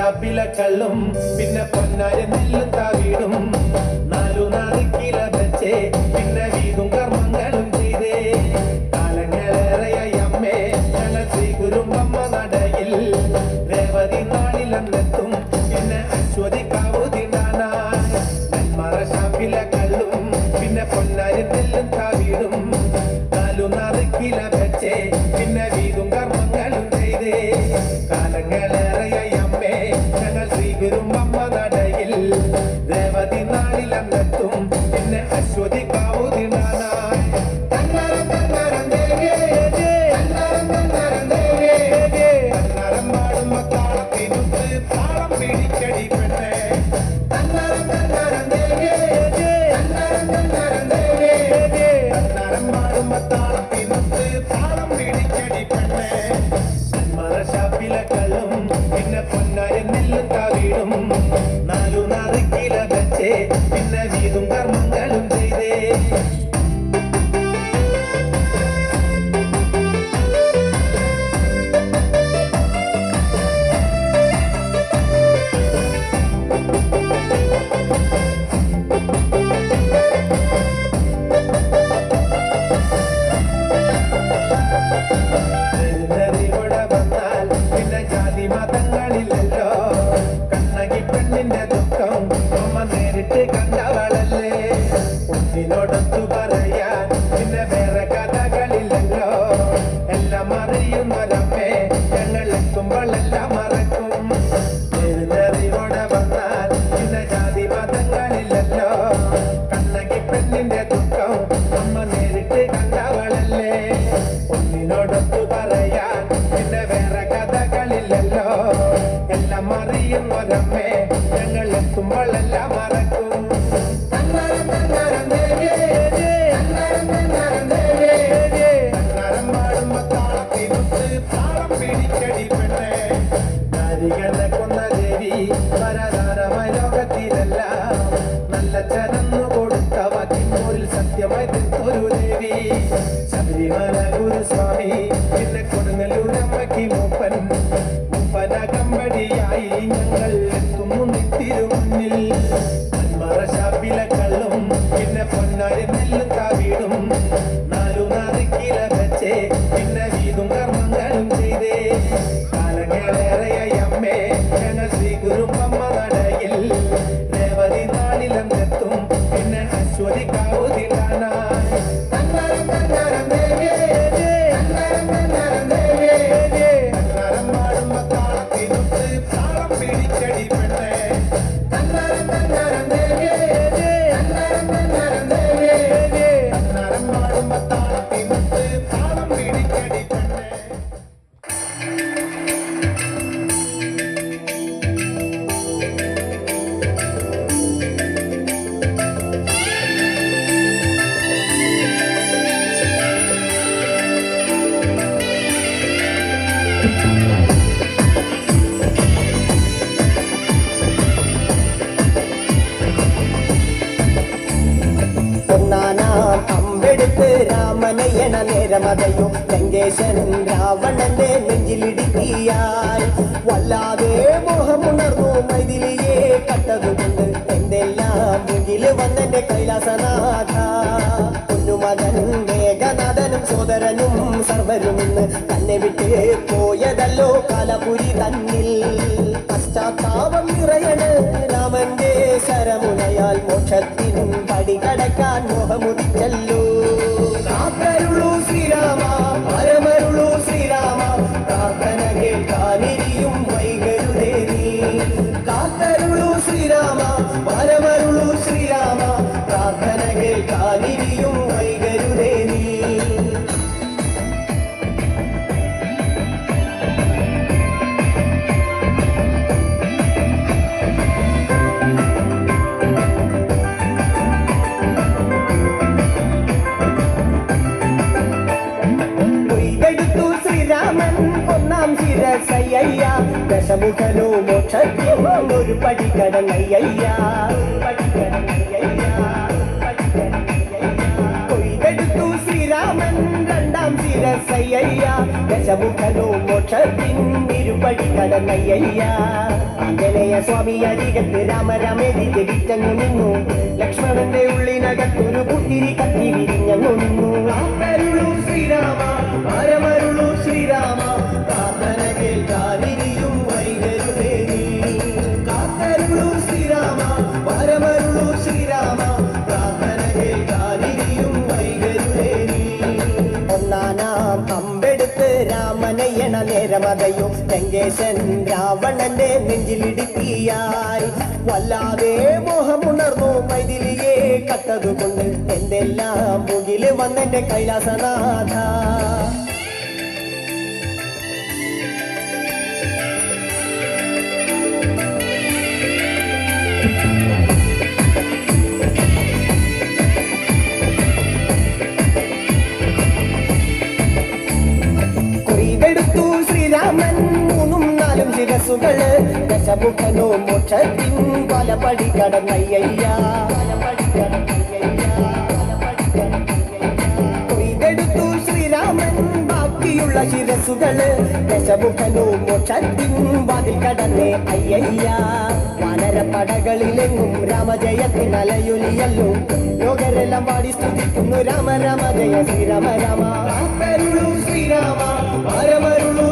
ഷാപ്പിലെ കള്ളും പിന്നെ പൊന്നാര നെല്ലും താവീടും 4 കില വെച്ചേ പിന്നെ വീതും കർമ്മങ്ങളും ചെയ്തേ കാലങ്ങളേറെയായി അമ്മേ ഞങ്ങൾ ശ്രീ കുരുമ്പമ്മ നടയിൽ രേവതി നാളിലെത്തും പിന്നെ അശ്വതിക്കാവു തിന്നാനായി നെന്മാറ ഷാപ്പിലെ കള്ളും പിന്നെ പൊന്നാര നെല്ലും താവീടും 4 കില വെച്ചേ പിന്നെ വീതും കർമ്മങ്ങളും ചെയ്തേ കാലങ്ങളേറെയായി അമ്മേ ഞങ്ങൾ ശ്രീ കുരുമ്പമ്മ നടയിൽ രേവതി നാളിലെത്തും പിന്നെ അശ്വതിക്കാവു തിന്നാനായി തന്നരം പാടുമ്പോ താളത്തിനുത്ത് താളം പിടിക്കടി പെണ്ണേ തന്നരം പാടുമ്പോ താളത്തിനുത്ത് താളം പിടിക്കടി പെണ്ണേ ഷാപ്പിലെ കള്ളും പിന്നെ പൊന്നാര നെല്ലും താവീടും 4 കില വെച്ചേ പിന്നെ വീതും കർമ്മങ്ങളും ചെയ്തേ മതങ്ങളില്ലല്ലോ കണ്ണകി പെണ്ണിന്റെ ദുഃഖം അമ്മ നേരിട്ട് കണ്ടവളല്ലേ ഒന്നിനോടൊത്തു പറയാൻ പിന്നെ വേറെ കഥകളില്ലല്ലോ എല്ലാം അറിയുന്നവരമ്മേ ഞങ്ങൾ എത്തുമ്പോഴെല്ലാം മറക്കും എഴുന്നറിവോടെ വന്നാൽ പിന്നെ ജാതി മതങ്ങളില്ലല്ലോ കണ്ണകി പെണ്ണിന്റെ ദുഃഖം അമ്മ നേരിട്ട് കണ്ടവളല്ലേ ഒന്നിനോടൊത്തു പറയാൻ പിന്നെ വേറെ കഥകളില്ലല്ലോ എല്ലാം അറിയുന്നവരമ്മേ ഞങ്ങൾ എത്തുമ്പോഴെല്ലാം മറക്കും പാടുമ്പോ താളത്തിനുത്ത് താളം പിടിക്കടി പെണ്ണേ നാരികളെ കൊന്ന ദേവി പരധാരമായ ലോകത്തിലല്ല നല്ല ചരന്നു കൊടുത്തവ തിമ്മൂരിൽ സത്യമായി തീർത്തൊരു ദേവി ശബരിമല ഗുരുസ്വാമി പിന്നെ കൊടുങ്ങല്ലൂരമ്മയ്ക്ക് മൂപ്പനകമ്പടിയായി ഞങ്ങൾ എത്തുന്നു നിത്തിരുമുന്നിൽ നെന്മാറ ഷാപ്പിലെ കള്ളും പിന്നെ പൊന്നാര നെല്ലും താവീടും 4 കില വെച്ചേ പിന്നെ വീതും കർമ്മങ്ങളും ചെയ്തേ കാലങ്ങളേറെയായി അമ്മേ ഞങ്ങൾ ശ്രീ കുരുമ്പമ്മ നടയിൽ രേവതി നാളിലെത്തും പിന്നെ അശ്വതിക്കാവു തിന്നാനായി പാടുമ്പോ താളത്തിനുത്ത് താളം പിടിക്കടി പെണ്ണേ പാടുമ്പോ താളത്തിനുത്ത് താളം പിടിക്കടി പെണ്ണേ അമ്പെടുത്ത് രാമനയണ നേരമതയും ലങ്കേശൻ രാവണന്റെ നെഞ്ചിലിടുക്കിയാൽ വല്ലാതെ മോഹമുണർന്നു മൈഥിലിയെ കണ്ടതുകൊണ്ട് എന്തെല്ലാം മുകില് വന്നെന്റെ കൈലാസനാഥ പൊന്നുമകൻ മേഘനാഥനും സോദരനും സർവരും ഇന്ന് തന്നെ വിട്ട് പോയതല്ലോ കാലപുരി തന്നിൽ പശ്ചാത്താപം നിറയണ് രാമന്റെ ശരമുനയാൽ മോക്ഷത്തിൻ പടി കടക്കാൻ മോഹമുദിച്ചല്ലോ കാത്തരുളൂ ശ്രീരാമ പരമരുളൂ ശ്രീരാമ പ്രാർത്ഥന കേൾക്കാനിരിയും വൈകരുതേ നീ കാത്തരുളൂ ശ്രീരാമ പരമരുളൂ ശ്രീരാമ പ്രാർത്ഥന കേൾക്കാനിരിയും വൈകരുതേ നീ ശിരസയ്യ ദശമുഖനോ മോക്ഷത്തിനും ഒരു പടി കടങ്ങയ്യ കൊയ്തെടുത്തു ശ്രീരാമൻ 2 ശിരസ് മനസ്സയ്യ ദശമുഖനോ മോക്ഷത്തിൻ ഇരുപടി കടന്നയ്യ ആഞ്ജനേയ സ്വാമി അരികത്ത് രാമരാമേരി ജപിച്ചങ്ങു നിന്നു ലക്ഷ്മണന്റെ ഉള്ളിനകത്തൊരു പുത്തിരി കത്തി വിരിഞ്ഞങ്ങു നിന്നു കാത്തരുളൂ ശ്രീരാമ പരമരുളൂ ശ്രീരാമ പ്രാർത്ഥന കേൾക്കാതിരിയും വൈകരുതേ നീ കാത്തരുളൂ ശ്രീരാമ പരമരുളൂ ശ്രീരാമ പ്രാർത്ഥന കേൾക്കാതിരിയും വൈകരുതേ നീ ഒന്നാനാം അമ്പെടുത്ത് രാമനയ്യണ നേരമതയും ലങ്കേശൻ രാവണന്റെ നെഞ്ചിലിടുക്കിയായി വല്ലാതെ മോഹമുണർന്നു മൈഥിലിയെ കട്ടതുകൊണ്ട് എന്തെല്ലാം മുകില് വന്നെന്റെ കൈലാസനാഥ കൊയ്തെടുത്തു ശ്രീരാമൻ മൂന്നും നാലും ശിരസുകള് ദശമുഖനോ മോക്ഷത്തിൻ പലപടി കടന്നയ്യ കൊയ്തെടുത്തു ശ്രീരാമൻ ബാക്കിയുള്ള ശിരസുകള് ദശമുഖനോ മോക്ഷത്തിൻ വാതിൽ കടന്നേ അയ്യയ്യ വാനരപ്പടകളിലെങ്ങും രാമജയത്തിന് അലയൊലിയല്ലോ ലോകരെല്ലാം പാടി സ്തുതിക്കുന്നു രാമ രാമ ജയ ശ്രീരാമ രാമ ശ്രീരാമ പരമരുളൂ